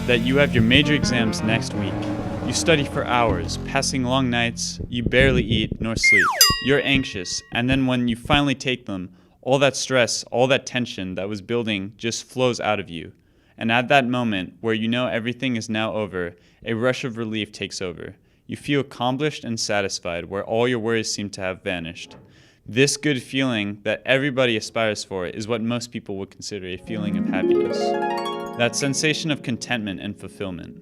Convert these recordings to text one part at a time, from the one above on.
that you have your major exams next week. You study for hours, passing long nights, you barely eat nor sleep. You're anxious, and then when you finally take them, all that stress, all that tension that was building just flows out of you. And at that moment, where you know everything is now over, a rush of relief takes over. You feel accomplished and satisfied, where all your worries seem to have vanished. This good feeling that everybody aspires for is what most people would consider a feeling of happiness. That sensation of contentment and fulfillment.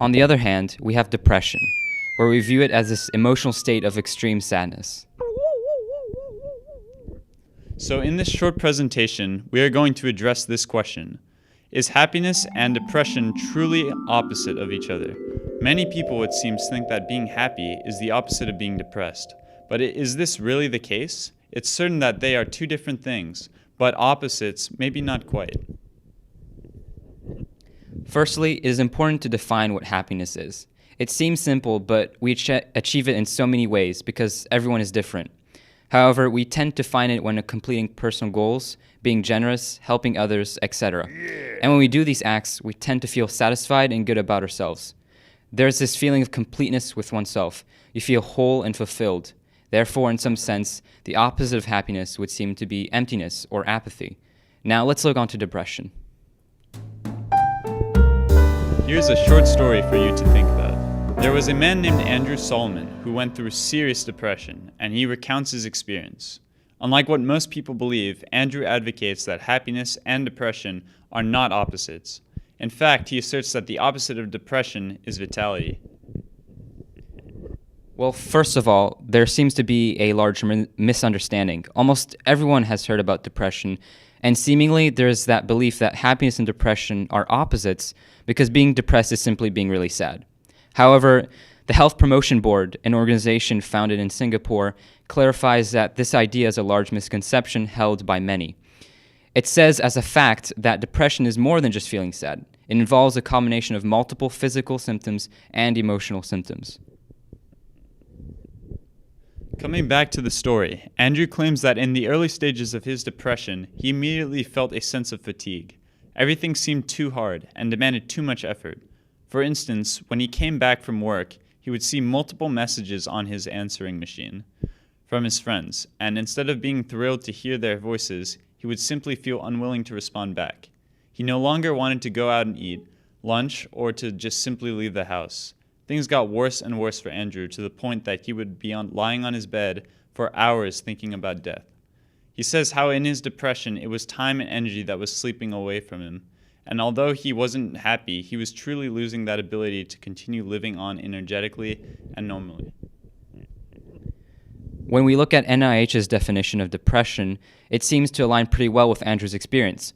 On the other hand, we have depression, where we view it as this emotional state of extreme sadness. So in this short presentation, we are going to address this question. Is happiness and depression truly opposite of each other? Many people, it seems, think that being happy is the opposite of being depressed. But is this really the case? It's certain that they are two different things, but opposites, maybe not quite. Firstly, it is important to define what happiness is. It seems simple, but we achieve it in so many ways because everyone is different. However, we tend to find it when completing personal goals, being generous, helping others, etc. And when we do these acts, we tend to feel satisfied and good about ourselves. There's this feeling of completeness with oneself. You feel whole and fulfilled. Therefore, in some sense, the opposite of happiness would seem to be emptiness or apathy. Now, let's look on to depression. Here's a short story for you to think about. There was a man named Andrew Solomon who went through serious depression, and he recounts his experience. Unlike what most people believe, Andrew advocates that happiness and depression are not opposites. In fact, he asserts that the opposite of depression is vitality. Well, first of all, there seems to be a large misunderstanding. Almost everyone has heard about depression, and seemingly there's that belief that happiness and depression are opposites because being depressed is simply being really sad. However, the Health Promotion Board, an organization founded in Singapore, clarifies that this idea is a large misconception held by many. It says as a fact that depression is more than just feeling sad. It involves a combination of multiple physical symptoms and emotional symptoms. Coming back to the story, Andrew claims that in the early stages of his depression, he immediately felt a sense of fatigue. Everything seemed too hard and demanded too much effort. For instance, when he came back from work, he would see multiple messages on his answering machine from his friends, and instead of being thrilled to hear their voices, he would simply feel unwilling to respond back. He no longer wanted to go out and eat lunch or to just simply leave the house. Things got worse and worse for Andrew to the point that he would be lying on his bed for hours thinking about death. He says how in his depression it was time and energy that was slipping away from him, and although he wasn't happy, he was truly losing that ability to continue living on energetically and normally. When we look at NIH's definition of depression, it seems to align pretty well with Andrew's experience.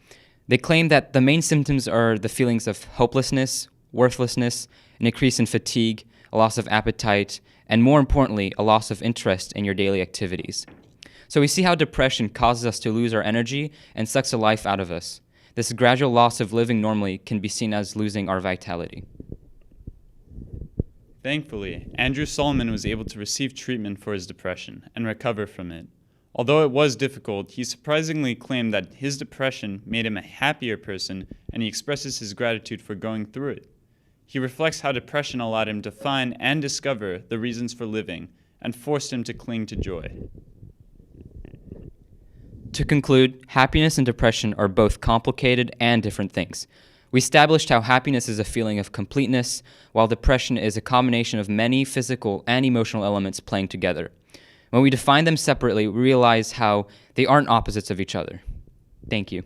They claim that the main symptoms are the feelings of hopelessness, worthlessness, an increase in fatigue, a loss of appetite, and more importantly, a loss of interest in your daily activities. So we see how depression causes us to lose our energy and sucks the life out of us. This gradual loss of living normally can be seen as losing our vitality. Thankfully, Andrew Solomon was able to receive treatment for his depression and recover from it. Although it was difficult, he surprisingly claimed that his depression made him a happier person, and he expresses his gratitude for going through it. He reflects how depression allowed him to find and discover the reasons for living and forced him to cling to joy. To conclude, happiness and depression are both complicated and different things. We established how happiness is a feeling of completeness, while depression is a combination of many physical and emotional elements playing together. When we define them separately, we realize how they aren't opposites of each other. Thank you.